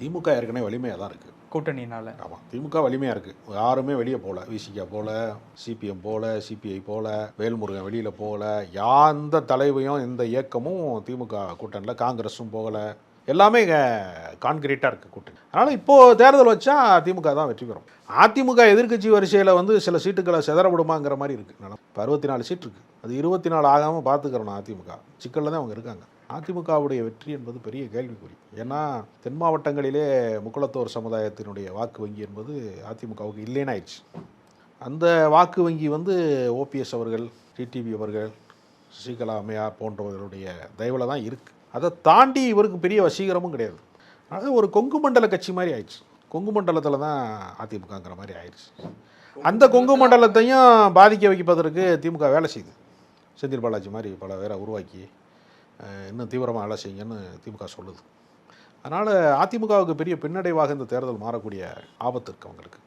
திமுக ஏற்கனவே வலிமையாக தான் இருக்குது கூட்டணினால. ஆமாம், திமுக வலிமையாக இருக்குது. யாருமே வெளியே போகல. விசிகா போகல, சிபிஎம் போகல, சிபிஐ போகல, வேல்முருகன் வெளியில் போகல, எந்த தலைவையும் எந்த இயக்கமும் திமுக கூட்டணியில், காங்கிரஸும் போகலை. எல்லாமே கான்கிரீட்டாக இருக்குது கூட்டணி. அதனால் இப்போது தேர்தல் வச்சா திமுக தான் வெற்றி பெறும். அதிமுக எதிர்க்கட்சி வரிசையில் வந்து சில சீட்டுகளை செதறப்படுமாங்கிற மாதிரி இருக்குது. இப்போ 64 சீட் இருக்குது. அது 24 ஆகாமல் பார்த்துக்கிறோம். அதிமுக சிக்கலில் தான் அவங்க இருக்காங்க. அதிமுகவுடைய வெற்றி என்பது பெரிய கேள்விக்குறி. ஏன்னா தென் மாவட்டங்களிலே முக்குளத்தோர் சமுதாயத்தினுடைய வாக்கு வங்கி என்பது அதிமுகவுக்கு இல்லைன்னு ஆயிடுச்சு. அந்த வாக்கு வங்கி வந்து ஓபிஎஸ் அவர்கள், டிடிவி அவர்கள், சசிகலா அம்மையார் போன்றவர்களுடைய தயவில் தான் இருக்குது. அதை தாண்டி இவருக்கு பெரிய வசீகரமும் கிடையாது. அது ஒரு கொங்கு மண்டல கட்சி மாதிரி ஆயிடுச்சு. கொங்கு மண்டலத்தில் தான் அதிமுகங்கிற மாதிரி ஆயிடுச்சு. அந்த கொங்கு மண்டலத்தையும் பாதிக்க வைப்பதற்கு திமுக வேலை செய்யுது. செந்தில் பாலாஜி மாதிரி பல பேரை உருவாக்கி இன்னும் தீவிரமாக வேலை செய்யுங்கன்னு திமுக சொல்லுது. அதனால் அதிமுகவுக்கு பெரிய பின்னடைவாக இந்த தேர்தல் மாறக்கூடிய ஆபத்து இருக்குது அவங்களுக்கு.